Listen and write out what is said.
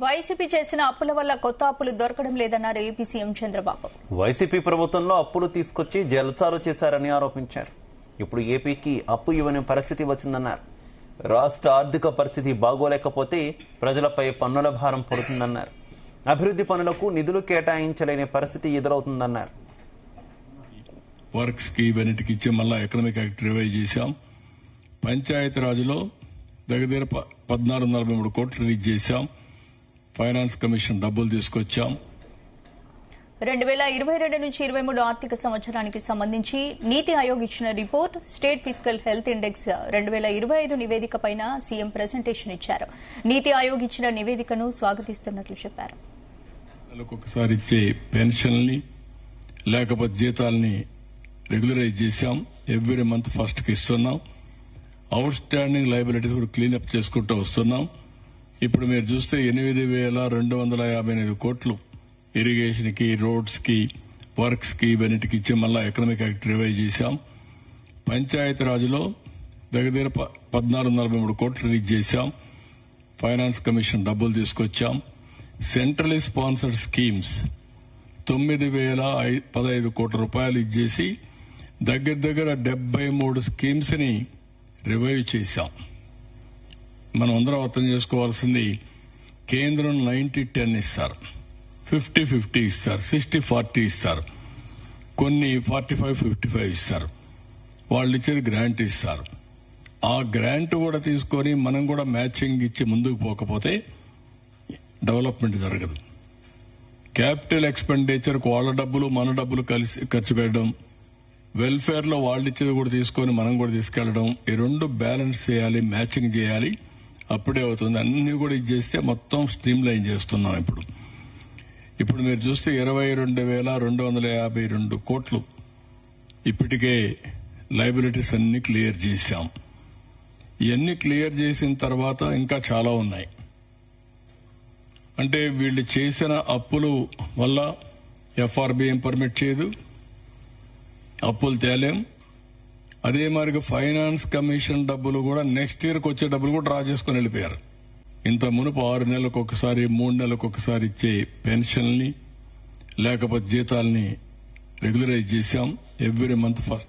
YCP చేసిన అప్పుల వల్ల కొత్త అప్పులు దొరకడం లేదన్నారు ఏపీ సీఎం చంద్రబాబు. వైసీపీ ప్రభుత్వంలో అప్పులు తీసుకొచ్చి జల్సాలు చేశారని ఆరోపించారు. ఇప్పుడు ఏపీకి అప్పు ఇవ్వని పరిస్థితి వచ్చిందన్నారు. రాష్ట్ర ఆర్థిక పరిస్థితి బాగోలేకపోతే ప్రజలపై పన్నుల భారం పడుతుందన్నారు. అభివృద్ధి పనులకు నిధులు కేటాయించలేని పరిస్థితి ఎదురవుతుందన్నారు. వర్క్స్ కి బెనిఫిట్ ఇచ్చే మళ్ళా ఎకనామిక్ యాక్ట్ రివైజ్ చేశాం. పంచాయతీ రాజులో దగ్గర 1443 కోట్లు రిలీజ్ చేశాం. ఫైనాన్స్ కమిషన్ డబ్బులు తీసుకొచ్చాం. 2022 నుంచి 23 ఆర్థిక సంవత్సరానికి సంబంధించి నీతి ఆయోగ్ ఇచ్చిన report state physical health index 2025 నివేదిక పైన సీఎం ప్రెజెంటేషన్ ఇచ్చారు. నీతి ఆయోగ్ ఇచ్చిన నివేదికను స్వాగతిస్తున్నట్లు చెప్పారు. ఒకసారి ఇచ్చే పెన్షన్ని లేకపోతే జీతాలని రెగ్యులరైజ్ చేశాం. ఎవ్రీ మంత్ ఫస్ట్ కి ఇస్తున్నాం. అవుట్ స్టాండింగ్ లయబిలిటీస్ కూడా క్లీనప్ చేసుకుంటూ వస్తున్నాం. ఇప్పుడు మీరు చూస్తే 8,258 కోట్లు ఇరిగేషన్ కి, రోడ్స్ కి, వర్క్స్ కి, బెనిఫిట్ ఇచ్చే మళ్ళా ఎకనామిక్ యాక్ట్ రివైజ్ చేశాం. పంచాయతీ రాజులో దగ్గర 1443 కోట్లు రిలీజ్ చేశాం. ఫైనాన్స్ కమిషన్ డబ్బులు తీసుకొచ్చాం. సెంట్రలీ స్పాన్సర్డ్ స్కీమ్స్ 9,015 కోట్ల రూపాయలు ఇచ్చేసి దగ్గర 73 స్కీమ్స్ ని రివైవ్ చేశాం. మనం అందరం అర్థం చేసుకోవాల్సింది, కేంద్రం 90-10 ఇస్తారు, 50-50 ఇస్తారు, 60-40 ఇస్తారు, కొన్ని 45-55 ఇస్తారు. వాళ్ళు ఇచ్చేది గ్రాంట్ ఇస్తారు. ఆ గ్రాంట్ కూడా తీసుకొని మనం కూడా మ్యాచింగ్ ఇచ్చి ముందుకు పోకపోతే డెవలప్మెంట్ జరగదు. క్యాపిటల్ ఎక్స్పెండిచర్ వాళ్ళ డబ్బులు మన డబ్బులు కలిసి ఖర్చు పెట్టడం, వెల్ఫేర్ లో వాళ్ళు ఇచ్చేది కూడా తీసుకొని మనం కూడా తీసుకెళ్లడం, ఈ రెండు బ్యాలెన్స్ చేయాలి, మ్యాచింగ్ చేయాలి. అప్పుడే అవుతుంది. అన్ని కూడా ఇది చేస్తే మొత్తం స్ట్రీమ్ లైన్ చేస్తున్నాం. ఇప్పుడు మీరు చూస్తే 22,252 కోట్లు ఇప్పటికే లయబిలిటీస్ అన్ని క్లియర్ చేశాం. ఇవన్నీ క్లియర్ చేసిన తర్వాత ఇంకా చాలా ఉన్నాయి. అంటే వీళ్ళు చేసిన అప్పులు వల్ల ఎఫ్ఆర్బిఎం పర్మిట్ చేయదు, అప్పులు తేలేం. అదే మరి ఫైనాన్స్ కమిషన్ డబ్బులు కూడా నెక్స్ట్ ఇయర్కి వచ్చే డబ్బులు కూడా డ్రా చేసుకుని వెళ్ళిపోయారు. ఇంత మునుపు 6 నెలలకు ఒకసారి, 3 నెలలకు ఒకసారి ఇచ్చే పెన్షన్ని లేకపోతే జీతాలని రెగ్యులరైజ్ చేశాం. Every month first